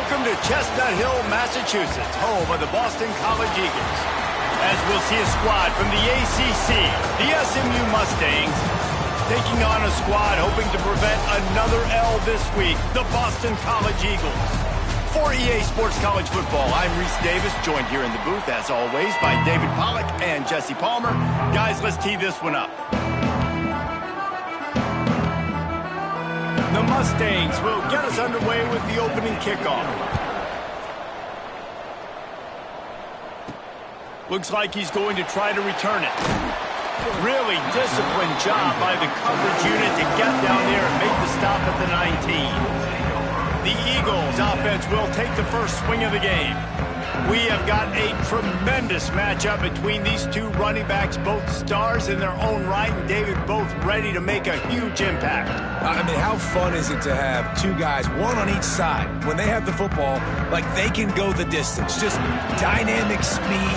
Welcome to Chestnut Hill, Massachusetts, home of the Boston College Eagles. As we'll see a squad from the ACC, the SMU Mustangs, taking on a squad hoping to prevent another L this week, the Boston College Eagles. For EA Sports College Football, I'm Reese Davis, joined here in the booth, as always, by David Pollack and Jesse Palmer. Guys, let's tee this one up. The Mustangs will get us underway with the opening kickoff. Looks like he's going to try to return it. Really disciplined job by the coverage unit to get down there and make the stop at the 19. The Eagles offense will take the first swing of the game. We have got a tremendous matchup between these two running backs, both stars in their own right, and David, both ready to make a huge impact. I mean, how fun is it to have two guys, one on each side, when they have the football, like they can go the distance. Just dynamic speed,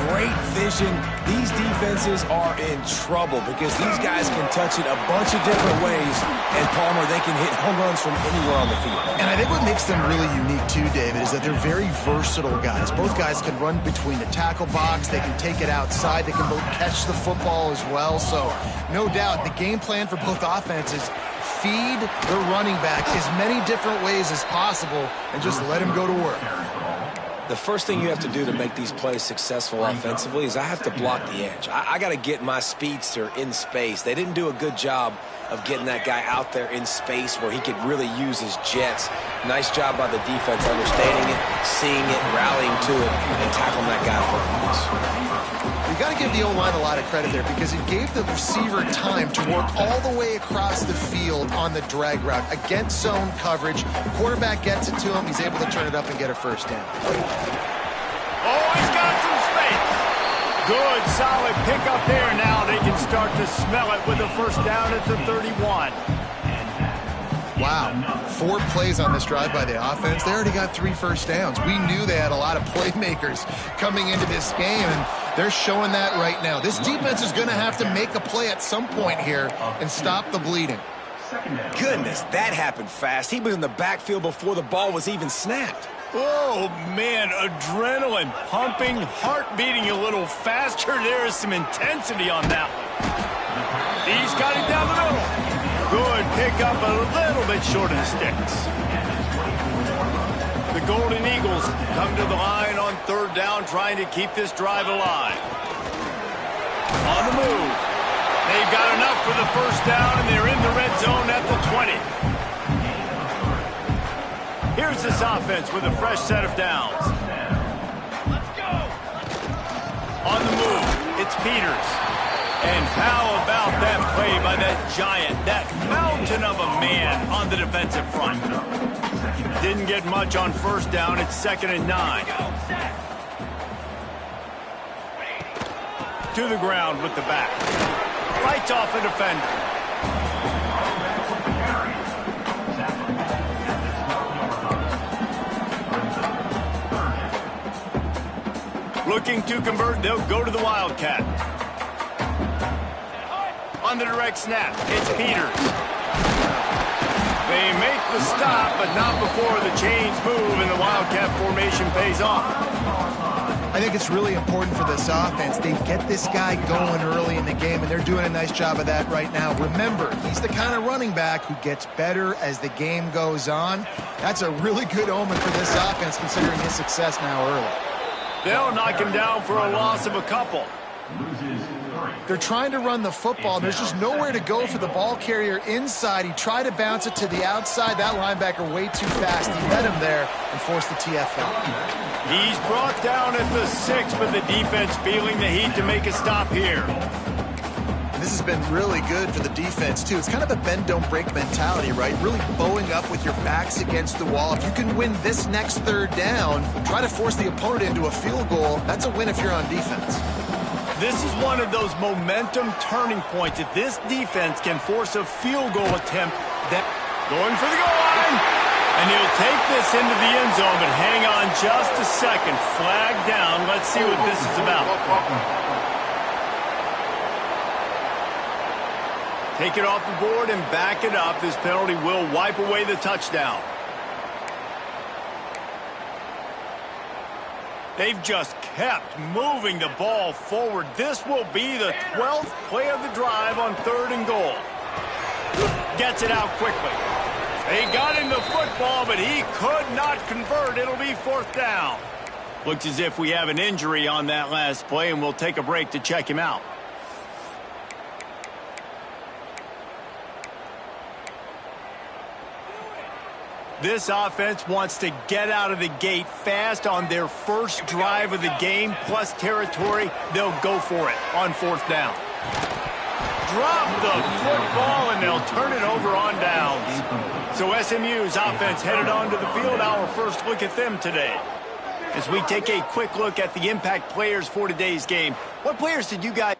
great vision. These defenses are in trouble because these guys can touch it a bunch of different ways, and Palmer, they can hit home runs from anywhere on the field. And I think what makes them really unique too, David, is that they're very versatile guys. Both guys can run between the tackle box, they can take it outside, they can both catch the football as well. So no doubt the game plan for both offenses, feed the running back as many different ways as possible and just let him go to work. The first thing you have to do to make these plays successful offensively is I have to block the edge. I got to get my speedster in space. They didn't do a good job of getting that guy out there in space where he could really use his jets. Nice job by the defense understanding it, seeing it, rallying to it, and tackling that guy for a loss. You got to give the O-line a lot of credit there because it gave the receiver time to work all the way across the field on the drag route against zone coverage. Quarterback gets it to him. He's able to turn it up and get a first down. Oh, he's got some space. Good, solid pickup there. Now they can start to smell it with a first down at the 31. Wow, 4 plays on this drive by the offense. They already got 3 first downs. We knew they had a lot of playmakers coming into this game, and they're showing that right now. This defense is going to have to make a play at some point here and stop the bleeding. Goodness, that happened fast. He was in the backfield before the ball was even snapped. Oh, man, adrenaline pumping, heart beating a little faster. There is some intensity on that one. He's got it down the middle. Good pickup, a little bit short of the sticks. The Golden Eagles come to the line on third down, trying to keep this drive alive. On the move. They've got enough for the first down, and they're in the red zone at the 20. Here's this offense with a fresh set of downs. Let's go. On the move, it's Peters. And how about that play by that giant, that mountain of a man on the defensive front? Didn't get much on first down. It's 2nd and 9. To the ground with the back. Fights off a defender. Looking to convert, they'll go to the Wildcat. On the direct snap, it's Peters. They make the stop, but not before the chains move and the Wildcat formation pays off. I think it's really important for this offense. They get this guy going early in the game, and they're doing a nice job of that right now. Remember, he's the kind of running back who gets better as the game goes on. That's a really good omen for this offense, considering his success now early. They'll knock him down for a loss of a couple. They're trying to run the football. There's just nowhere to go for the ball carrier inside. He tried to bounce it to the outside. That linebacker way too fast. He met him there and forced the TFL. He's brought down at the 6, but the defense feeling the heat to make a stop here. And this has been really good for the defense, too. It's kind of a bend-don't-break mentality, right? Really bowing up with your backs against the wall. If you can win this next third down, try to force the opponent into a field goal. That's a win if you're on defense. This is one of those momentum turning points. If this defense can force a field goal attempt, that going for the goal line. And he'll take this into the end zone, but hang on just a second. Flag down. Let's see what this is about. Take it off the board and back it up. This penalty will wipe away the touchdown. They've just kept moving the ball forward. This will be the 12th play of the drive on 3rd and goal. Gets it out quickly. They got him the football, but he could not convert. It'll be 4th down. Looks as if we have an injury on that last play, and we'll take a break to check him out. This offense wants to get out of the gate fast on their first drive of the game, plus territory. They'll go for it on 4th down. Drop the football, and they'll turn it over on downs. So SMU's offense headed onto the field. Our first look at them today. As we take a quick look at the impact players for today's game, what players did you guys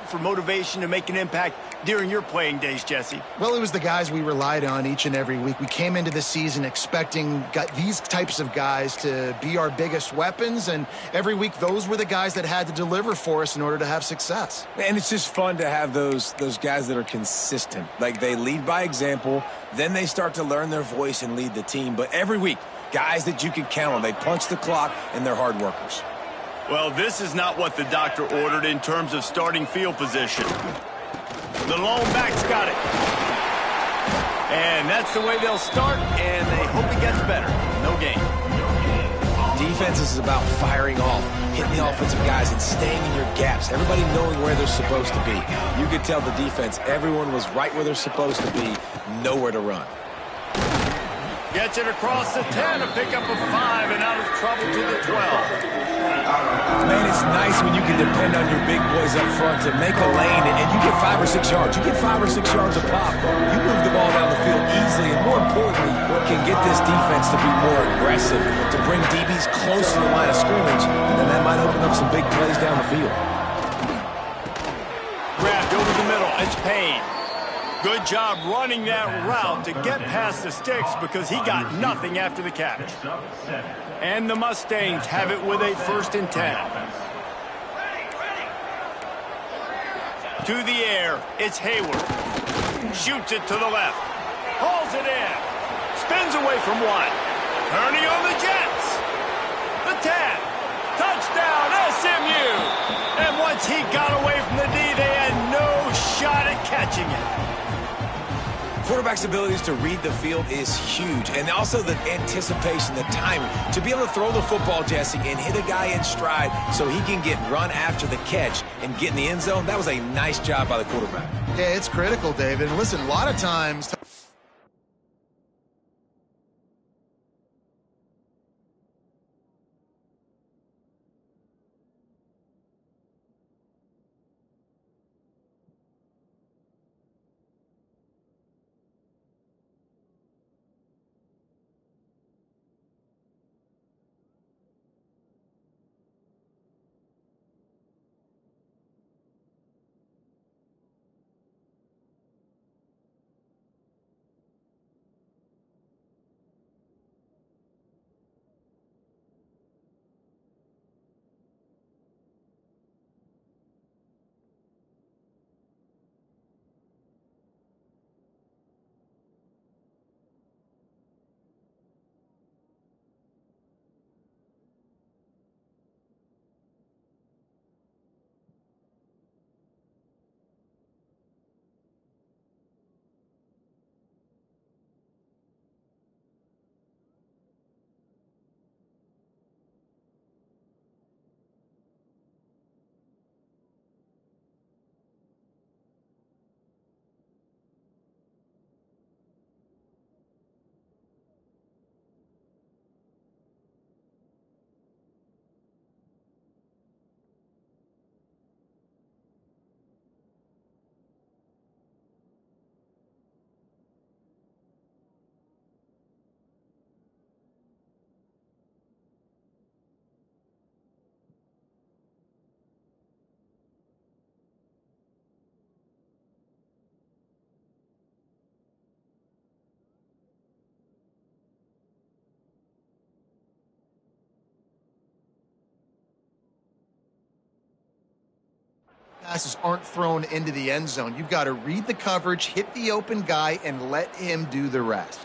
for motivation to make an impact during your playing days, Jesse? Well, it was the guys we relied on each and every week. We came into the season expecting these types of guys to be our biggest weapons, and every week those were the guys that had to deliver for us in order to have success. And it's just fun to have those guys that are consistent. Like, they lead by example, then they start to learn their voice and lead the team. But every week, guys that you can count on. They punch the clock, and they're hard workers. Well, this is not what the doctor ordered in terms of starting field position. The lone back's got it. And that's the way they'll start, and they hope it gets better. No gain. Defense is about firing off, hitting the offensive guys, and staying in your gaps. Everybody knowing where they're supposed to be. You could tell the defense, everyone was right where they're supposed to be, nowhere to run. Gets it across the 10, a pickup of 5, and out of trouble to the 12. Man, it's nice when you can depend on your big boys up front to make a lane, and you get 5 or 6 yards. You get 5 or 6 yards a pop. You move the ball down the field easily, and more importantly, can get this defense to be more aggressive, to bring DBs close to the line of scrimmage, and then that might open up some big plays down the field. Grabbed over the middle. It's Payne. Good job running that route to get past the sticks because he got nothing after the catch. And the Mustangs have it with a 1st and 10. To the air, it's Hayward. Shoots it to the left. Hauls it in. Spins away from 1. Turning on the Jets. The 10. Touchdown, SMU. And once he got away from the D, they had no shot at catching it. Quarterback's abilities to read the field is huge, and also the anticipation, the timing. To be able to throw the football, Jesse, and hit a guy in stride so he can get run after the catch and get in the end zone, that was a nice job by the quarterback. Yeah, it's critical, David. And listen, a lot of times passes aren't thrown into the end zone. You've got to read the coverage, hit the open guy, and let him do the rest.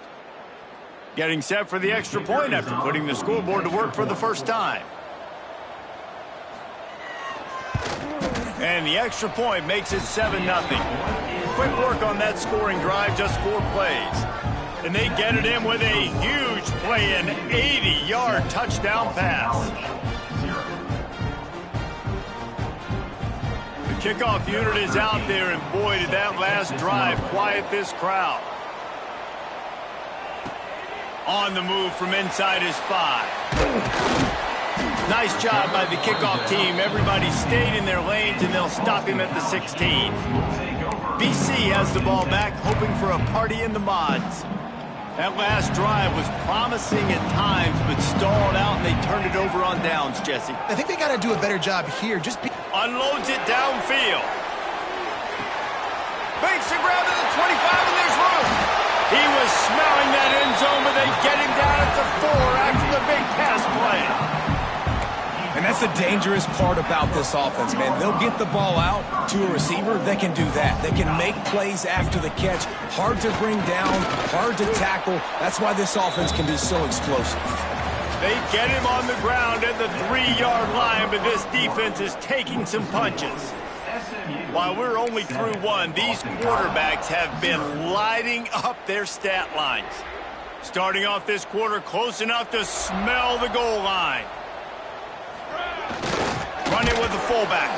Getting set for the extra point after putting the scoreboard to work for the first time. And the extra point makes it 7-0. Quick work on that scoring drive, just 4 plays. And they get it in with a huge play, an 80-yard touchdown pass. The kickoff unit is out there, and boy, did that last drive quiet this crowd. On the move from inside his 5. Nice job by the kickoff team. Everybody stayed in their lanes, and they'll stop him at the 16. BC has the ball back, hoping for a party in the mods. That last drive was promising at times, but stalled out, and they turned it over on downs, Jesse. I think they got to do a better job here. Unloads it downfield. Makes a grab at the 25, and there's room. He was smelling that end zone, but they get him down at the 4 after the big pass play. And that's the dangerous part about this offense, man. They'll get the ball out to a receiver. They can do that. They can make plays after the catch. Hard to bring down, hard to tackle. That's why this offense can be so explosive. They get him on the ground at the 3-yard line, but this defense is taking some punches. While we're only through 1, these quarterbacks have been lighting up their stat lines. Starting off this quarter close enough to smell the goal line. Running with the fullback.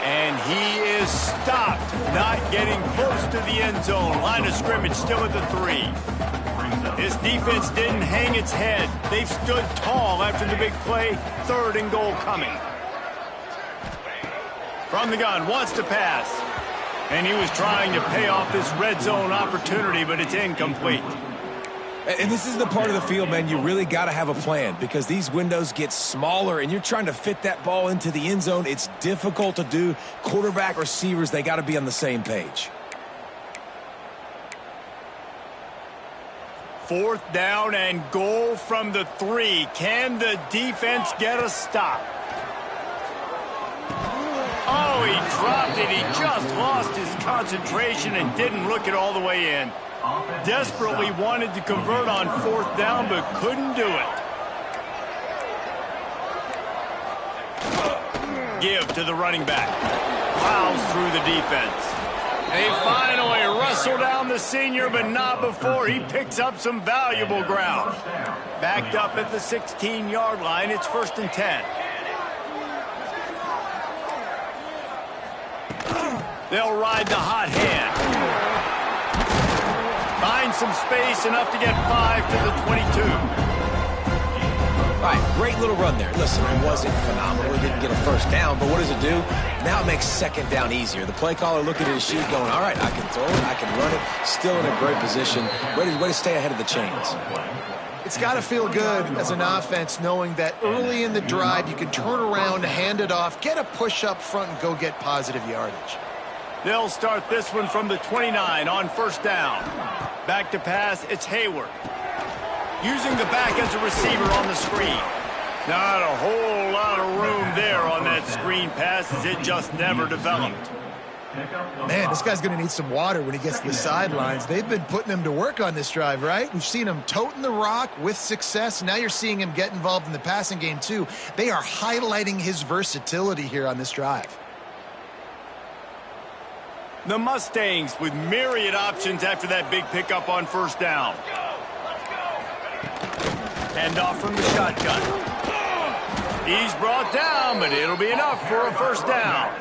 And he is stopped, not getting close to the end zone. Line of scrimmage still at the 3. This defense didn't hang its head. They've stood tall after the big play. 3rd and goal coming. From the gun, wants to pass. And he was trying to pay off this red zone opportunity, but it's incomplete. And this is the part of the field, man, you really got to have a plan because these windows get smaller and you're trying to fit that ball into the end zone. It's difficult to do. Quarterback, receivers, they got to be on the same page. 4th down and goal from the 3. Can the defense get a stop? Oh, he dropped it. He just lost his concentration and didn't look it all the way in. Desperately wanted to convert on 4th down, but couldn't do it. Give to the running back. Plows through the defense. They finally wrestle down the senior, but not before he picks up some valuable ground. Backed up at the 16-yard line. It's 1st and 10. They'll ride the hot hand. Find some space, enough to get 5 to the 22. All right, great little run there. Listen, it wasn't phenomenal. It didn't get a 1st down, but what does it do? Now it makes 2nd down easier. The play caller looking at his sheet going, all right, I can throw it, I can run it. Still in a great position. Way to stay ahead of the chains. It's got to feel good as an offense knowing that early in the drive you can turn around, hand it off, get a push up front, and go get positive yardage. They'll start this one from the 29 on 1st down. Back to pass, it's Hayward. Using the back as a receiver on the screen. Not a whole lot of room there on that screen pass as it just never developed. Man, this guy's going to need some water when he gets to the sidelines. They've been putting him to work on this drive, right? We've seen him toting the rock with success. Now you're seeing him get involved in the passing game, too. They are highlighting his versatility here on this drive. The Mustangs with myriad options after that big pickup on 1st down. Hand off from the shotgun. He's brought down, but it'll be enough for a 1st down.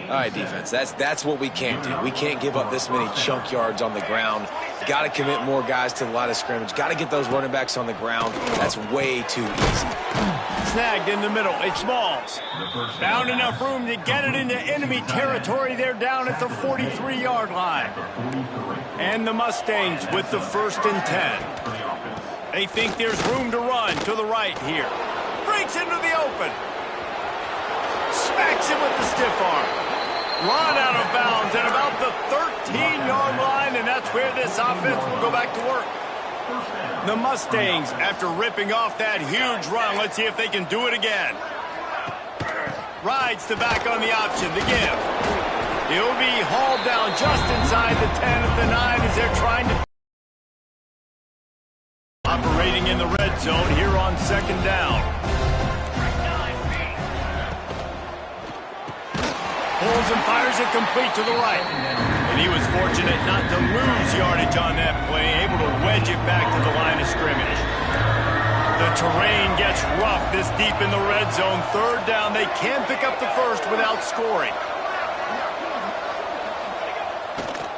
All right, defense, that's what we can't do. We can't give up this many chunk yards on the ground. Got to commit more guys to the line of scrimmage. Got to get those running backs on the ground. That's way too easy. Snagged in the middle. It's Smalls. Found enough room to get it into enemy territory. They're down at the 43-yard line. And the Mustangs with the 1st and 10. They think there's room to run to the right here. Breaks into the open. Smacks him with the stiff arm. Run out of bounds at about the 13-yard line, and that's where this offense will go back to work. The Mustangs, after ripping off that huge run, let's see if they can do it again. Rides the back on the option, the give. He'll be hauled down just inside the 10 at the 9 as they're trying to zone here on second down. Pulls and fires it complete to the right. And he was fortunate not to lose yardage on that play, able to wedge it back to the line of scrimmage. The terrain gets rough this deep in the red zone. Third down, they can pick up the first without scoring.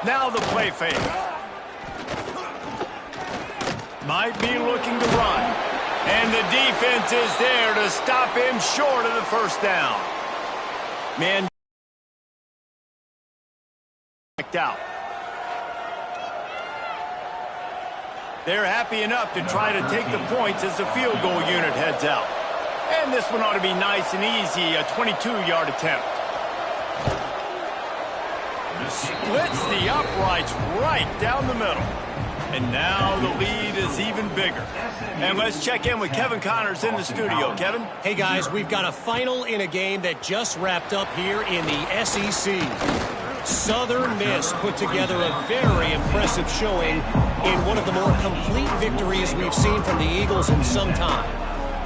Now the play fake. Might be looking to run. And the defense is there to stop him short of the first down. Man out. They're happy enough to try to take the points as the field goal unit heads out. And this one ought to be nice and easy, a 22-yard attempt. Splits the uprights right down the middle. And now the lead is even bigger. And let's check in with Kevin Connors in the studio. Kevin? Hey, guys, we've got a final in a game that just wrapped up here in the SEC. Southern Miss put together a very impressive showing in one of the more complete victories we've seen from the Eagles in some time.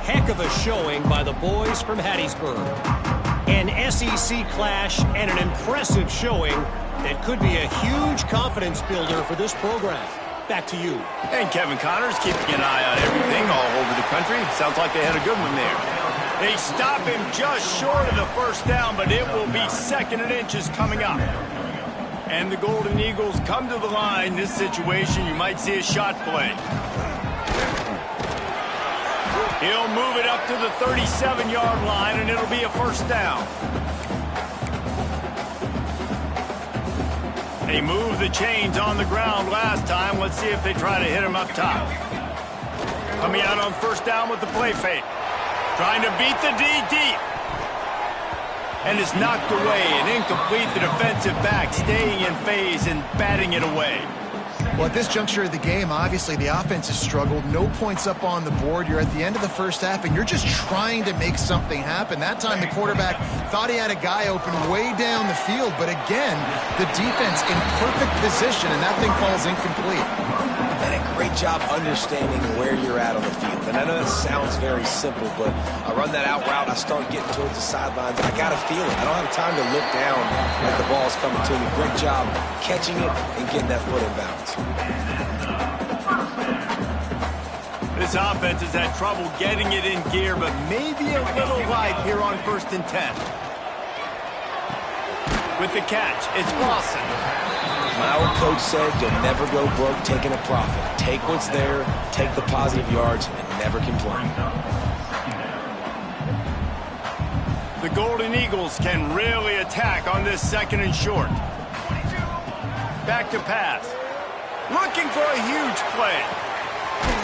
Heck of a showing by the boys from Hattiesburg. An SEC clash and an impressive showing that could be a huge confidence builder for this program. Back to you. And Kevin Connors keeping an eye on everything all over the country. Sounds like they had a good one there. They stop him just short of the first down, but it will be second and inches coming up. And the Golden Eagles come to the line. This situation, you might see a shot play. He'll move it up to the 37-yard line, and it'll be a first down. They moved the chains on the ground last time. Let's see if they try to hit him up top. Coming out on first down with the play fake. Trying to beat the D deep. And it's knocked away and incomplete. The defensive back staying in phase and batting it away. Well, at this juncture of the game, obviously the offense has struggled. No points up on the board. You're at the end of the first half, and you're just trying to make something happen. That time the quarterback thought he had a guy open way down the field, but again, the defense in perfect position, and that thing falls incomplete. Done a great job understanding where you're at on the field. And I know that sounds very simple, but I run that out route, I start getting towards the sidelines. I got to feel it. I don't have time to look down like the ball's coming to me. Great job catching it and getting that foot in bounds. This offense has had trouble getting it in gear, but maybe a little light here on 1st and 10. With the catch, it's Lawson. My old coach said you'll never go broke taking a profit. Take what's there, take the positive yards, and never complain. The Golden Eagles can really attack on this second and short. Back to pass. Looking for a huge play.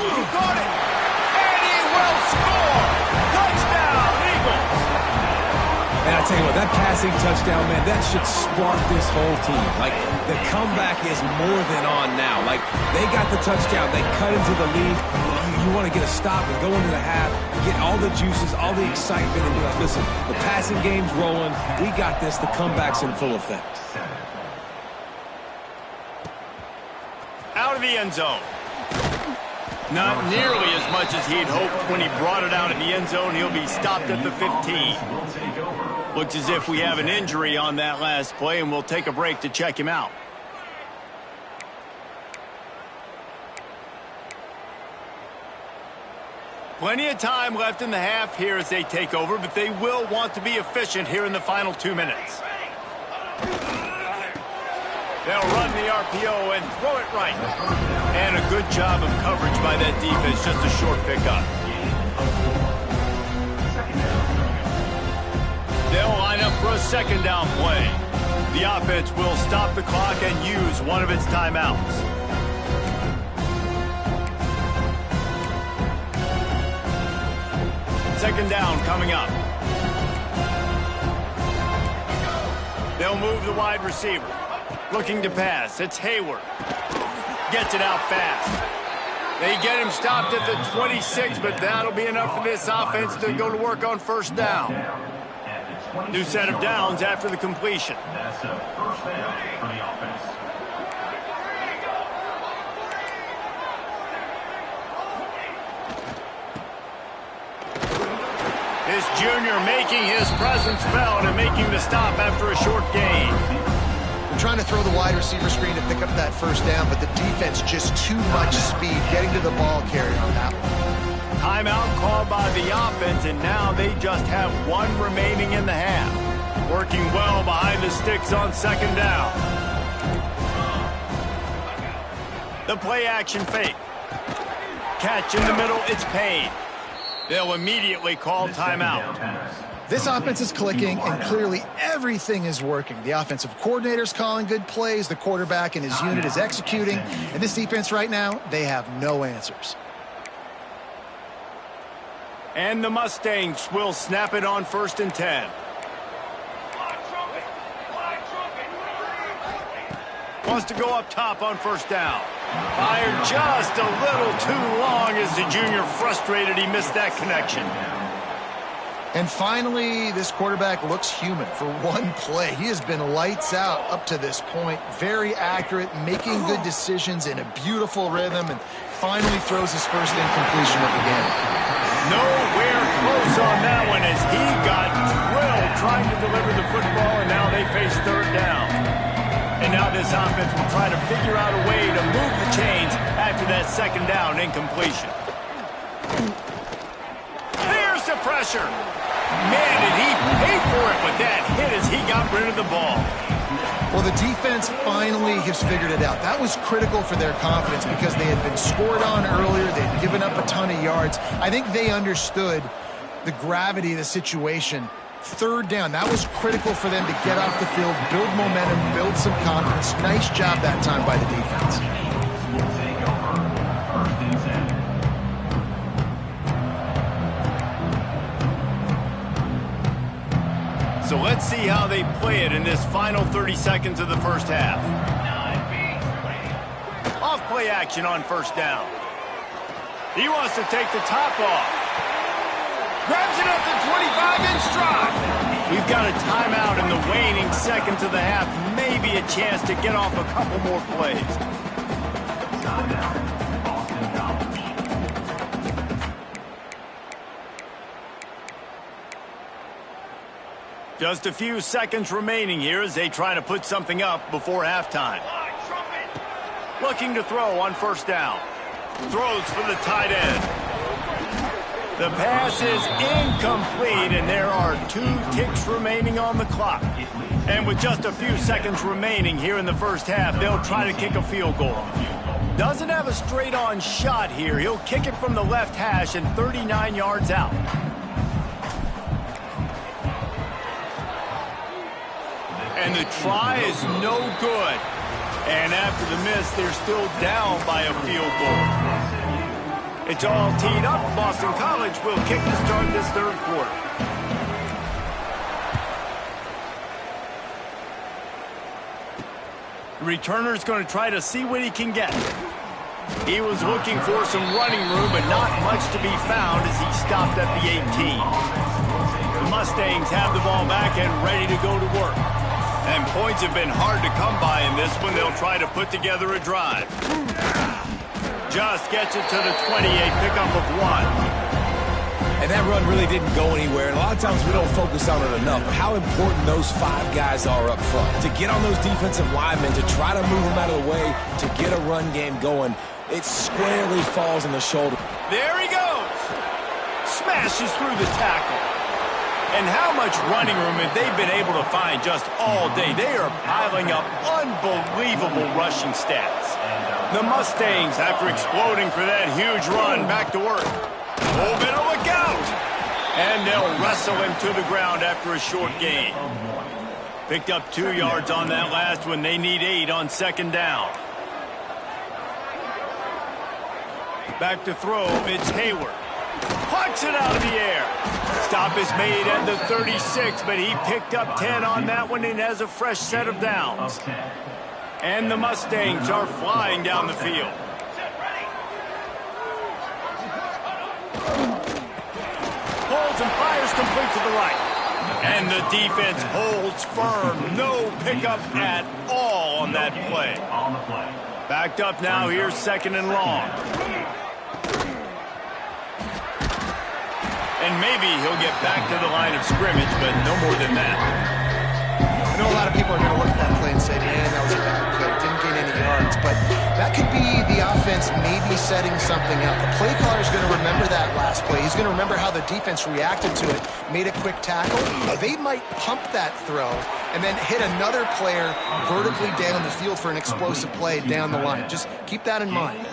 He got it. And he will score. Touchdown, Eagles. And I tell you what, that passing touchdown, man, that should spark this whole team. Like, the comeback is more than on now. Like, they got the touchdown. They cut into the lead. You want to get a stop and go into the half, get all the juices, all the excitement, and be like, listen, the passing game's rolling. We got this. The comeback's in full effect. Out of the end zone. Not nearly as much as he'd hoped when he brought it out in the end zone. He'll be stopped at the 15. Looks as if we have an injury on that last play, and we'll take a break to check him out. Plenty of time left in the half here as they take over, but they will want to be efficient here in the final 2 minutes. They'll run the RPO and throw it right. And a good job of coverage by that defense, just a short pickup. They'll line up for a second down play. The offense will stop the clock and use one of its timeouts. Second down coming up. They'll move the wide receiver. Looking to pass. It's Hayward. Gets it out fast. They get him stopped at the 26, but that'll be enough for this offense to go to work on first down. New set of downs after the completion. That's a first down for the offense. This junior making his presence felt and making the stop after a short gain. They're trying to throw the wide receiver screen to pick up that first down, but the defense just too much speed getting to the ball carrier on that one. Timeout called by the offense, and now they just have one remaining in the half. Working well behind the sticks on second down. The play action fake. Catch in the middle, it's Payne. They'll immediately call timeout. This offense is clicking, and clearly everything is working. The offensive coordinator's calling good plays, the quarterback and his unit is executing, and this defense right now, they have no answers. And the Mustangs will snap it on 1st and 10. Wants to go up top on 1st down. Fired just a little too long as the junior frustrated he missed that connection. And finally, this quarterback looks human for one play. He has been lights out up to this point. Very accurate, making good decisions in a beautiful rhythm, and finally throws his first incompletion of the game. Nowhere close on that one as he got drilled trying to deliver the football, and now they face 3rd down. And now this offense will try to figure out a way to move the chains after that 2nd down incompletion. There's the pressure. Man, did he pay for it with that hit as he got rid of the ball. Well, the defense finally has figured it out. That was critical for their confidence because they had been scored on earlier. They had given up a ton of yards. I think they understood the gravity of the situation. 3rd down, that was critical for them to get off the field, build momentum, build some confidence. Nice job that time by the defense. So let's see how they play it in this final 30 seconds of the first half. Off play action on 1st down. He wants to take the top off. Grabs it up to 25 in stride. We've got a timeout in the waning seconds of the half. Maybe a chance to get off a couple more plays. Just a few seconds remaining here as they try to put something up before halftime. Looking to throw on 1st down. Throws for the tight end. The pass is incomplete, and there are 2 ticks remaining on the clock. And with just a few seconds remaining here in the first half, they'll try to kick a field goal. Doesn't have a straight-on shot here. He'll kick it from the left hash and 39 yards out. And the try is no good. And after the miss, they're still down by a field goal. It's all teed up. Boston College will kick to start this 3rd quarter. The returner's going to try to see what he can get. He was looking for some running room, but not much to be found as he stopped at the 18. The Mustangs have the ball back and ready to go to work. And points have been hard to come by in this one. They'll try to put together a drive. Just gets it to the 28, pickup of 1. And that run really didn't go anywhere. And a lot of times we don't focus on it enough. But how important those 5 guys are up front. To get on those defensive linemen, to try to move them out of the way, to get a run game going, it squarely falls on the shoulder. There he goes. Smashes through the tackle. And how much running room have they been able to find just all day? They are piling up unbelievable rushing stats. The Mustangs, after exploding for that huge run, back to work. Oh, better look out! And they'll wrestle him to the ground after a short gain. Picked up 2 yards on that last one. They need 8 on 2nd down. Back to throw, it's Hayward. Punts it out of the air. Stop is made at the 36, but he picked up 10 on that one and has a fresh set of downs. And the Mustangs are flying down the field. Pulls and fires complete to the right. And the defense holds firm. No pickup at all on that play. Backed up now, here's 2nd and long. And maybe he'll get back to the line of scrimmage, but no more than that. I know a lot of people are going to look at that play and say, man, that was a bad play. Didn't gain any yards. But that could be the offense maybe setting something up. The play caller is going to remember that last play. He's going to remember how the defense reacted to it, made a quick tackle. They might pump that throw and then hit another player vertically down the field for an explosive play down the line. Just keep that in mind.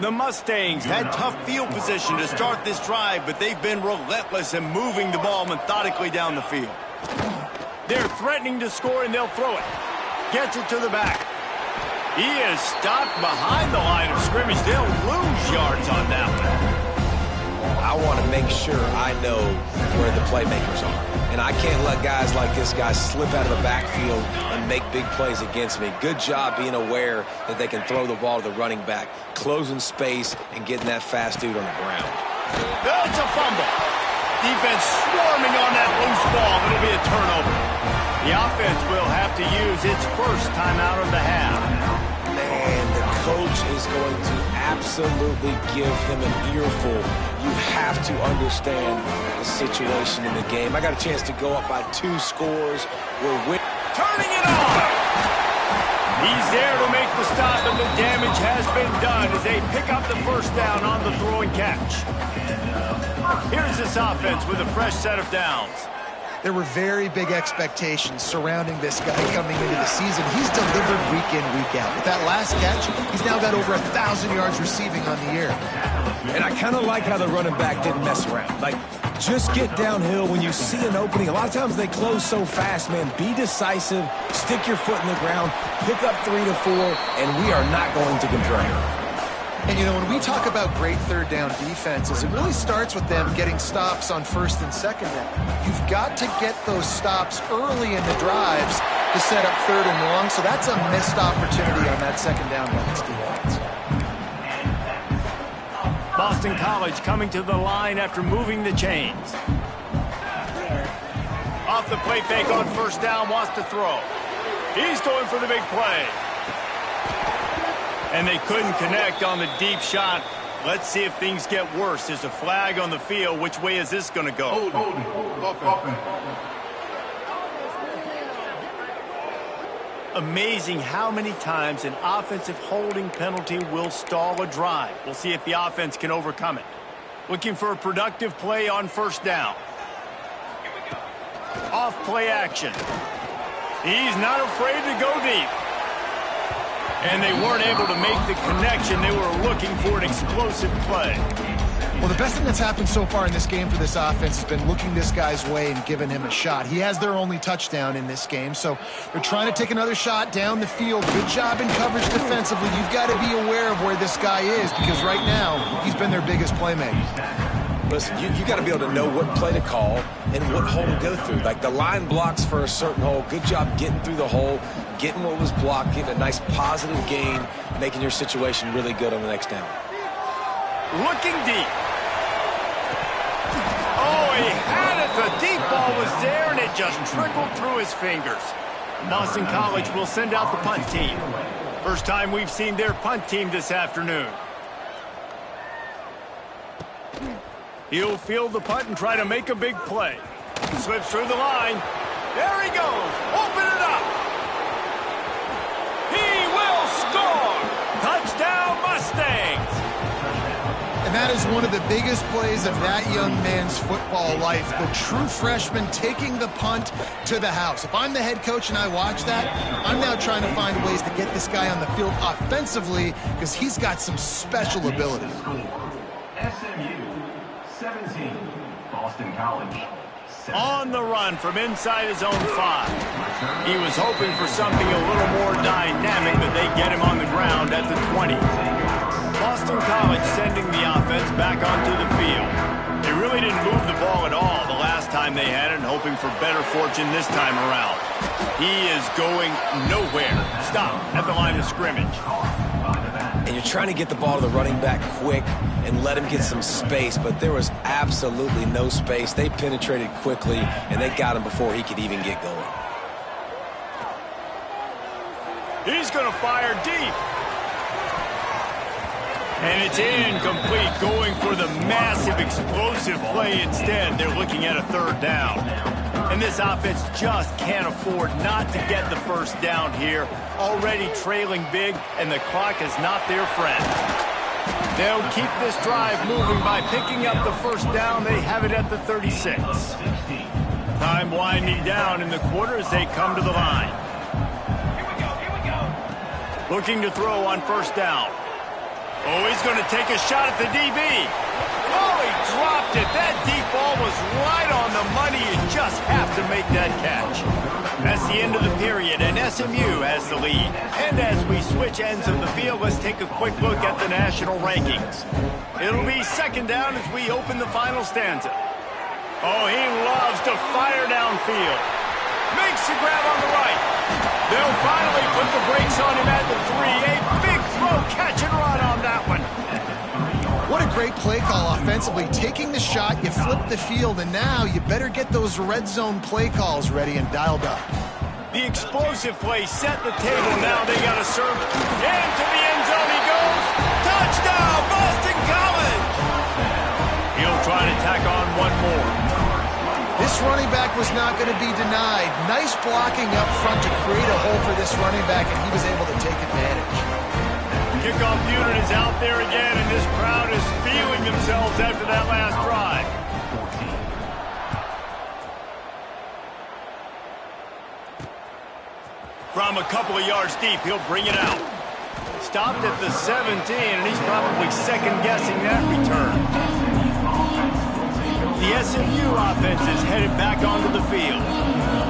The Mustangs had tough field position to start this drive, but they've been relentless in moving the ball methodically down the field. They're threatening to score, and they'll throw it. Gets it to the back. He is stopped behind the line of scrimmage. They'll lose yards on that one. I want to make sure I know where the playmakers are. And I can't let guys like this guy slip out of the backfield and make big plays against me. Good job being aware that they can throw the ball to the running back, closing space, and getting that fast dude on the ground. That's a fumble. Defense swarming on that loose ball. It'll be a turnover. The offense will have to use its first timeout of the half. Man, the coach is going to absolutely give him an earful. You have to understand the situation in the game. I got a chance to go up by 2 scores. We're turning it on. He's there to make the stop, and the damage has been done as they pick up the first down on the throw and catch. Here's this offense with a fresh set of downs. There were very big expectations surrounding this guy coming into the season. He's delivered week in, week out. With that last catch, he's now got over 1,000 yards receiving on the year. And I kind of like how the running back didn't mess around. Like, just get downhill when you see an opening. A lot of times they close so fast, man. Be decisive, stick your foot in the ground, pick up 3 to 4, and we are not going to complain. And, you know, when we talk about great third down defenses, it really starts with them getting stops on first and second down. You've got to get those stops early in the drives to set up third and long, so that's a missed opportunity on that second down by this defense. Boston College coming to the line after moving the chains. Off the play fake on first down, wants to throw. He's going for the big play. And they couldn't connect on the deep shot. Let's see if things get worse. There's a flag on the field. Which way is this going to go? Amazing how many times an offensive holding penalty will stall a drive. We'll see if the offense can overcome it. Looking for a productive play on first down. Off play action. He's not afraid to go deep. And they weren't able to make the connection. They were looking for an explosive play. Well, the best thing that's happened so far in this game for this offense has been looking this guy's way and giving him a shot. He has their only touchdown in this game, so they're trying to take another shot down the field. Good job in coverage defensively. You've got to be aware of where this guy is because right now he's been their biggest playmaker. Listen, you got to be able to know what play to call and what hole to go through. Like the line blocks for a certain hole. Good job getting through the hole, getting what was blocked, getting a nice positive gain, making your situation really good on the next down. Looking deep. Oh, he had it. The deep ball was there, and it just trickled through his fingers. Boston College will send out the punt team. First time we've seen their punt team this afternoon. He'll field the punt and try to make a big play. Slips through the line. There he goes. Open it up. He will score. Touchdown, Mustangs. And that is one of the biggest plays of that young man's football life. The true freshman taking the punt to the house. If I'm the head coach and I watch that, I'm now trying to find ways to get this guy on the field offensively because he's got some special ability. SMU 17, Boston College 7. On the run from inside his own 5. He was hoping for something a little more dynamic, but they get him on the ground at the 20. Boston College sending the offense back onto the field. They really didn't move the ball at all the last time they had it, and hoping for better fortune this time around. He is going nowhere. Stop at the line of scrimmage. And you're trying to get the ball to the running back quick and let him get some space, but there was absolutely no space. They penetrated quickly, and they got him before he could even get going. He's going to fire deep. And it's incomplete, going for the massive explosive play instead. They're looking at a third down. And this offense just can't afford not to get the first down here. Already trailing big, and the clock is not their friend. They'll keep this drive moving by picking up the first down. They have it at the 36. Time winding down in the quarter as they come to the line. Looking to throw on first down. Oh, he's going to take a shot at the DB. Oh, he dropped it. That deep ball was right on the money. You just have to make that catch. That's the end of the period, and SMU has the lead. And as we switch ends of the field, let's take a quick look at the national rankings. It'll be second down as we open the final stanza. Oh, he loves to fire downfield. Makes the grab on the right. They'll finally put the brakes on him at the 3. A big throw, catch and run on that one. What a great play call offensively. Taking the shot, you flip the field, and now you better get those red zone play calls ready and dialed up. The explosive play set the table. Now they got to serve. Into the end zone he goes. Touchdown, Boston College! He'll try to tack on one more. This running back was not going to be denied. Nice blocking up front to create a hole for this running back, and he was able to take advantage. Kickoff unit is out there again, and this crowd is feeling themselves after that last drive. From a couple of yards deep, he'll bring it out. Stopped at the 17, and he's probably second-guessing that return. The SMU offense is headed back onto the field.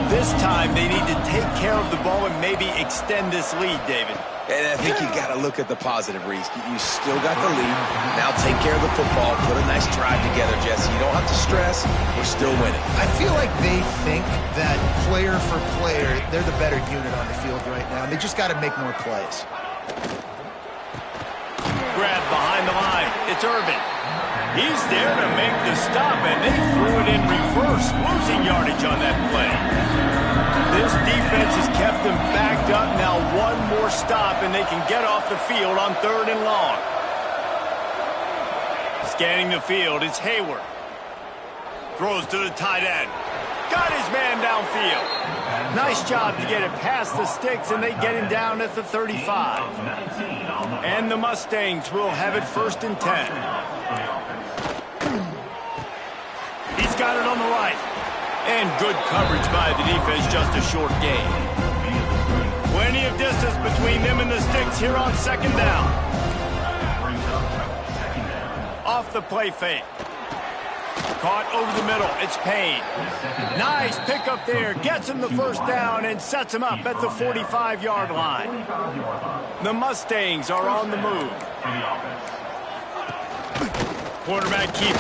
This time, they need to take care of the ball and maybe extend this lead, David. And I think you got to look at the positive, Reese. You still got the lead. Now take care of the football. Put a nice drive together, Jesse. You don't have to stress. We're still winning. I feel like they think that player for player, they're the better unit on the field right now. They just got to make more plays. Grab behind the line. It's Irvin. He's there to make the stop, and they threw it in reverse, losing yardage on that play. This defense has kept them backed up. Now one more stop, and they can get off the field on third and long. Scanning the field, it's Hayward. Throws to the tight end. Got his man downfield. Nice job to get it past the sticks, and they get him down at the 35. And the Mustangs will have it 1st and 10. He's got it on the right. And good coverage by the defense, just a short gain. Plenty of distance between them and the sticks here on second down. Off the play fake. Caught over the middle. It's Payne. Nice pickup there. Gets him the first down and sets him up at the 45-yard line. The Mustangs are on the move. Quarterback keeper.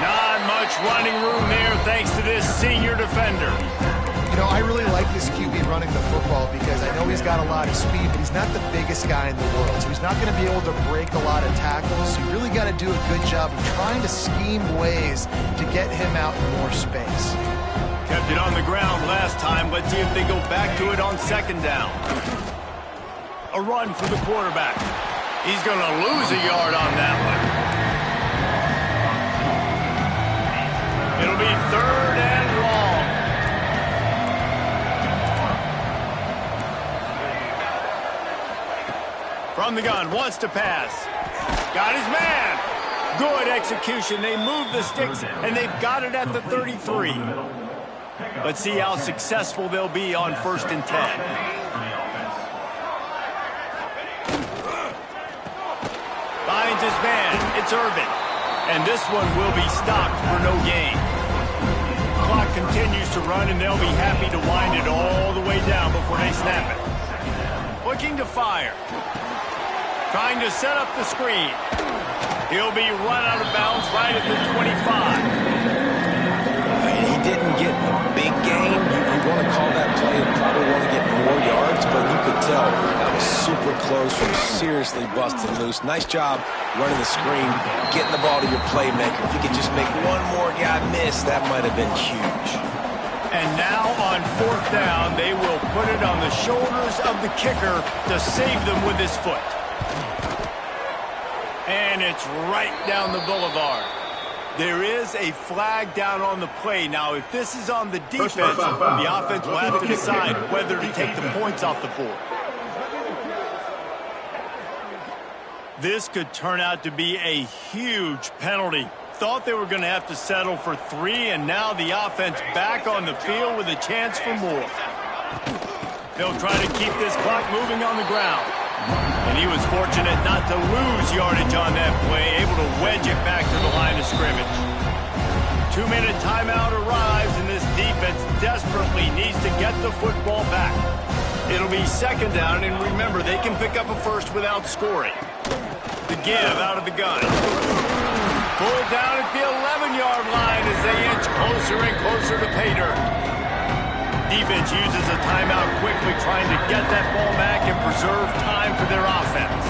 Not much running room there thanks to this senior defender. You know, I really like this QB running the football because I know he's got a lot of speed, but he's not the biggest guy in the world. So he's not going to be able to break a lot of tackles. So you really got to do a good job of trying to scheme ways to get him out in more space. Kept it on the ground last time. Let's see if they go back to it on second down. A run for the quarterback. He's going to lose a yard on that one. It'll be third and long. From the gun, wants to pass. Got his man. Good execution. They move the sticks, and they've got it at the 33. Let's see how successful they'll be on 1st and 10. Finds his man. It's Irvin. And this one will be stopped for no gain. Clock continues to run, and they'll be happy to wind it all the way down before they snap it. Looking to fire. Trying to set up the screen. He'll be run out of bounds right at the 25. He didn't get a big gain. You want to call that play and probably want to get more yards, but you could tell that was super close from seriously busting loose. Nice job running the screen, getting the ball to your playmaker. If you could just make one more guy miss, that might have been huge. And now on 4th down, they will put it on the shoulders of the kicker to save them with his foot. And it's right down the boulevard. There is a flag down on the play. Now, if this is on the defense, the offense will have to decide whether to take the points off the board. This could turn out to be a huge penalty. Thought they were going to have to settle for 3, and now the offense back on the field with a chance for more. They'll try to keep this clock moving on the ground. And he was fortunate not to lose yardage on that play, able to wedge it back to the line of scrimmage. 2-minute timeout arrives, and this defense desperately needs to get the football back. It'll be second down, and remember, they can pick up a first without scoring. The give out of the gun. Pulled down at the 11-yard line as they inch closer and closer to pay dirt. Defense uses a timeout quickly, trying to get that ball back and preserve time for their offense.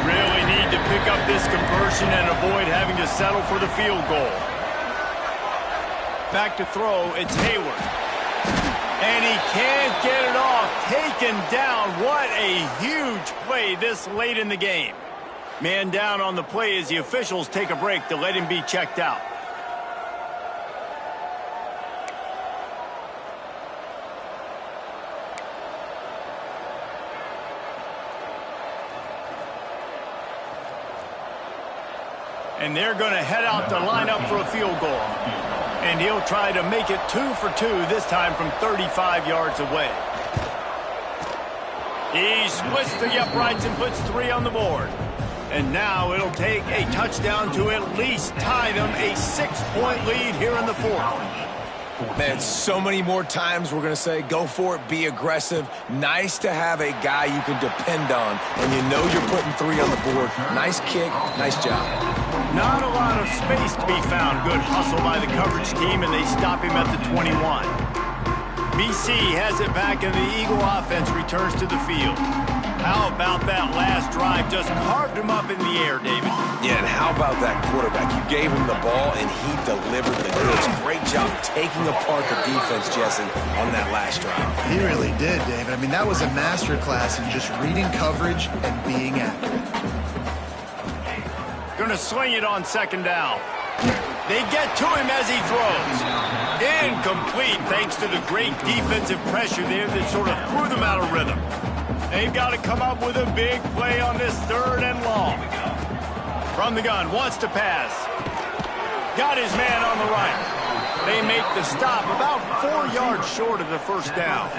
Really need to pick up this conversion and avoid having to settle for the field goal. Back to throw, it's Hayward. And he can't get it off. Taken down. What a huge play this late in the game. Man down on the play as the officials take a break to let him be checked out. And they're going to head out to line up for a field goal. And he'll try to make it 2 for 2, this time from 35 yards away. He splits the uprights and puts 3 on the board. And now it'll take a touchdown to at least tie them a 6-point lead here in the fourth. Man, so many more times we're going to say, go for it, be aggressive. Nice to have a guy you can depend on, and you know you're putting 3 on the board. Nice kick, nice job. Not a lot of space to be found. Good hustle by the coverage team, and they stop him at the 21. BC has it back, and the Eagle offense returns to the field. How about that last drive? Just carved him up in the air, David. Yeah, and how about that quarterback? You gave him the ball, and he delivered the goods. Great job taking apart the defense, Jesse, on that last drive. He really did, David. I mean, that was a masterclass in just reading coverage and being accurate. Going to swing it on second down. They get to him as he throws. Incomplete, thanks to the great defensive pressure there that sort of threw them out of rhythm. They've got to come up with a big play on this 3rd and long. From the gun, wants to pass. Got his man on the right. They make the stop about 4 yards short of the first down.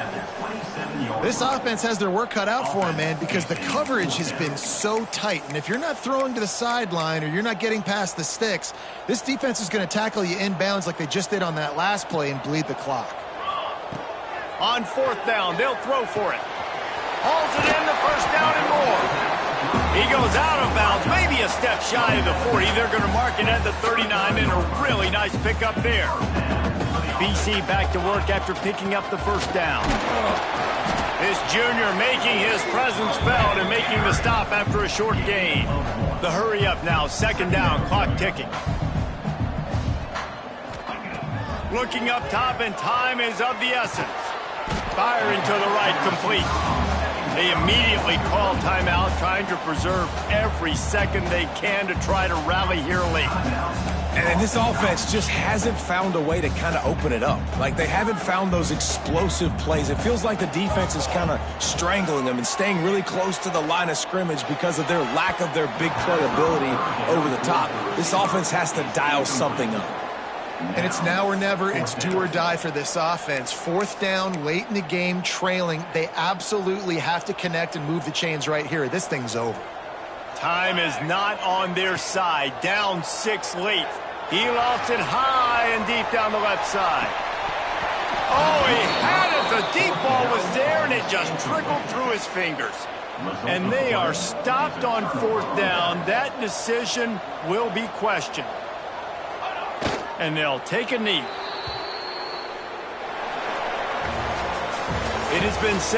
This offense has their work cut out for them, man, because the coverage has been so tight. And if you're not throwing to the sideline or you're not getting past the sticks, this defense is going to tackle you inbounds like they just did on that last play and bleed the clock. On 4th down, they'll throw for it. Hauls it in, the first down and more. He goes out of bounds, maybe a step shy of the 40. They're going to mark it at the 39, and a really nice pickup there. BC back to work after picking up the first down. This junior making his presence felt and making the stop after a short gain. The hurry up now, second down, clock ticking. Looking up top, and time is of the essence. Firing to the right, complete. They immediately call timeout, trying to preserve every second they can to try to rally here late. And this offense just hasn't found a way to kind of open it up. Like, they haven't found those explosive plays. It feels like the defense is kind of strangling them and staying really close to the line of scrimmage because of their lack of their big playability over the top. This offense has to dial something up. And it's now or never. It's do or die for this offense. 4th down, late in the game, trailing. They absolutely have to connect and move the chains right here. This thing's over. Time is not on their side. Down 6 late. He lofts it high and deep down the left side. Oh, he had it. The deep ball was there, and it just trickled through his fingers. And they are stopped on 4th down. That decision will be questioned. And they'll take a knee. It has been said.